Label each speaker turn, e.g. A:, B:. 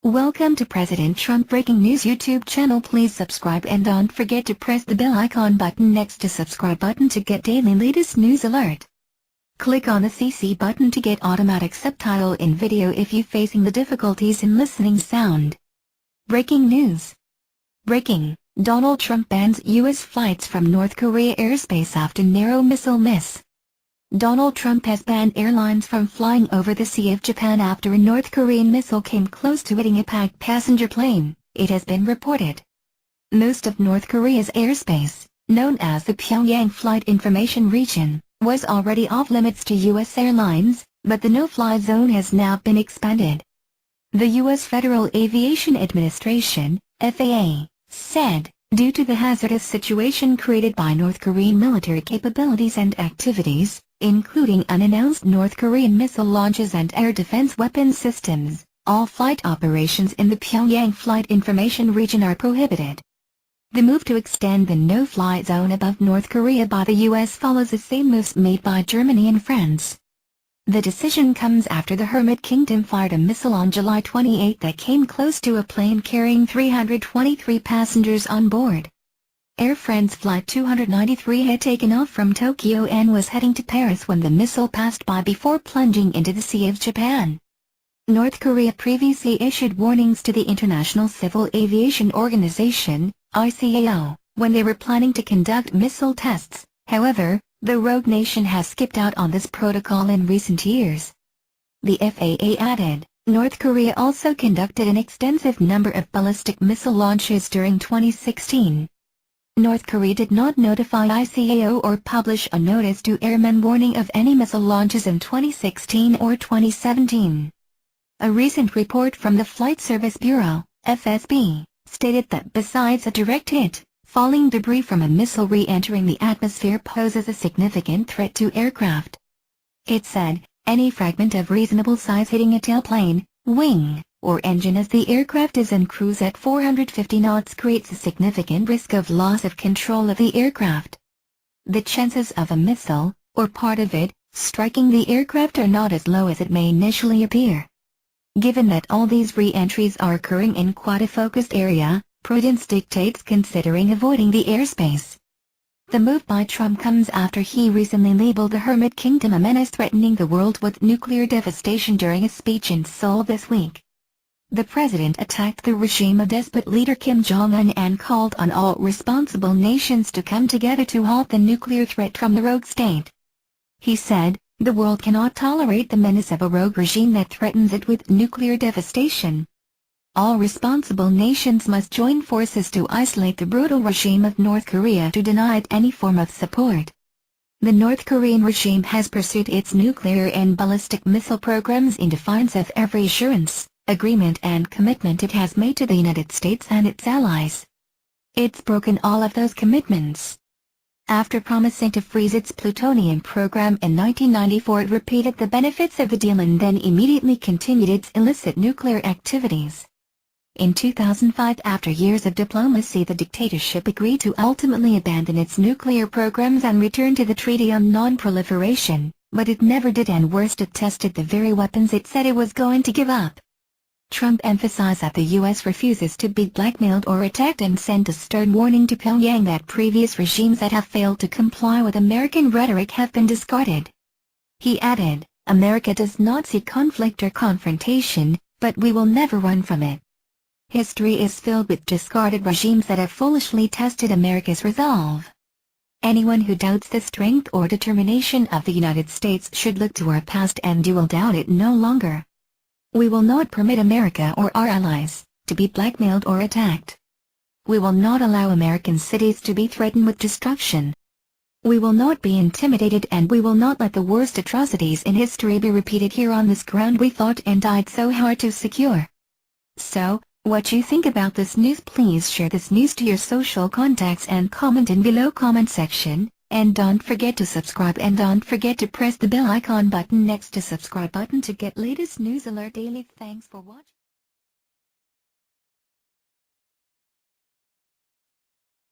A: Welcome to President Trump Breaking News YouTube channel. Please subscribe and don't forget to press the bell icon button next to subscribe button to get daily latest news alert. Click on the CC button to get automatic subtitle in video if you're facing the difficulties in listening sound. Breaking news. Breaking, Donald Trump bans U.S. flights from North Korea airspace after narrow missile miss. Donald Trump has banned airlines from flying over the Sea of Japan after a North Korean missile came close to hitting a packed passenger plane, it has been reported. Most of North Korea's airspace, known as the Pyongyang Flight Information Region, was already off-limits to U.S. airlines, but the no-fly zone has now been expanded. The U.S. Federal Aviation Administration, FAA, said, due to the hazardous situation created by North Korean military capabilities and activities, including unannounced North Korean missile launches and air defense weapon systems, all flight operations in the Pyongyang Flight Information Region are prohibited. The move to extend the no-fly zone above North Korea by the U.S. follows the same moves made by Germany and France. The decision comes after the Hermit Kingdom fired a missile on July 28 that came close to a plane carrying 323 passengers on board. Air France Flight 293 had taken off from Tokyo and was heading to Paris when the missile passed by before plunging into the Sea of Japan. North Korea previously issued warnings to the International Civil Aviation Organization, ICAO, when they were planning to conduct missile tests. However, the rogue nation has skipped out on this protocol in recent years. The FAA added, North Korea also conducted an extensive number of ballistic missile launches during 2016. North Korea did not notify ICAO or publish a notice to airmen warning of any missile launches in 2016 or 2017. A recent report from the Flight Service Bureau, FSB, stated that besides a direct hit, falling debris from a missile re-entering the atmosphere poses a significant threat to aircraft. It said, any fragment of reasonable size hitting a tailplane, wing, or engine as the aircraft is in cruise at 450 knots creates a significant risk of loss of control of the aircraft. The chances of a missile, or part of it, striking the aircraft are not as low as it may initially appear. Given that all these re-entries are occurring in quite a focused area, prudence dictates considering avoiding the airspace. The move by Trump comes after he recently labeled the Hermit Kingdom a menace threatening the world with nuclear devastation during a speech in Seoul this week. The president attacked the regime of despot leader Kim Jong-un and called on all responsible nations to come together to halt the nuclear threat from the rogue state. He said, the world cannot tolerate the menace of a rogue regime that threatens it with nuclear devastation. All responsible nations must join forces to isolate the brutal regime of North Korea to deny it any form of support. The North Korean regime has pursued its nuclear and ballistic missile programs in defiance of every assurance, agreement and commitment it has made to the United States and its allies. It's broken all of those commitments. After promising to freeze its plutonium program in 1994, it repeated the benefits of the deal and then immediately continued its illicit nuclear activities. In 2005, after years of diplomacy, the dictatorship agreed to ultimately abandon its nuclear programs and return to the Treaty on Non-Proliferation, but it never did, and worst, it tested the very weapons it said it was going to give up. Trump emphasized that the U.S. refuses to be blackmailed or attacked and sent a stern warning to Pyongyang that previous regimes that have failed to comply with American rhetoric have been discarded. He added, America does not seek conflict or confrontation, but we will never run from it. History is filled with discarded regimes that have foolishly tested America's resolve. Anyone who doubts the strength or determination of the United States should look to our past, and you will doubt it no longer. We will not permit America or our allies to be blackmailed or attacked. We will not allow American cities to be threatened with destruction. We will not be intimidated, and we will not let the worst atrocities in history be repeated here on this ground we fought and died so hard to secure. So, what you think about this news? Please share this news to your social contacts and comment in below comment section, and don't forget to subscribe and don't forget to press the bell icon button next to subscribe button to get latest news alert daily. Thanks for watching.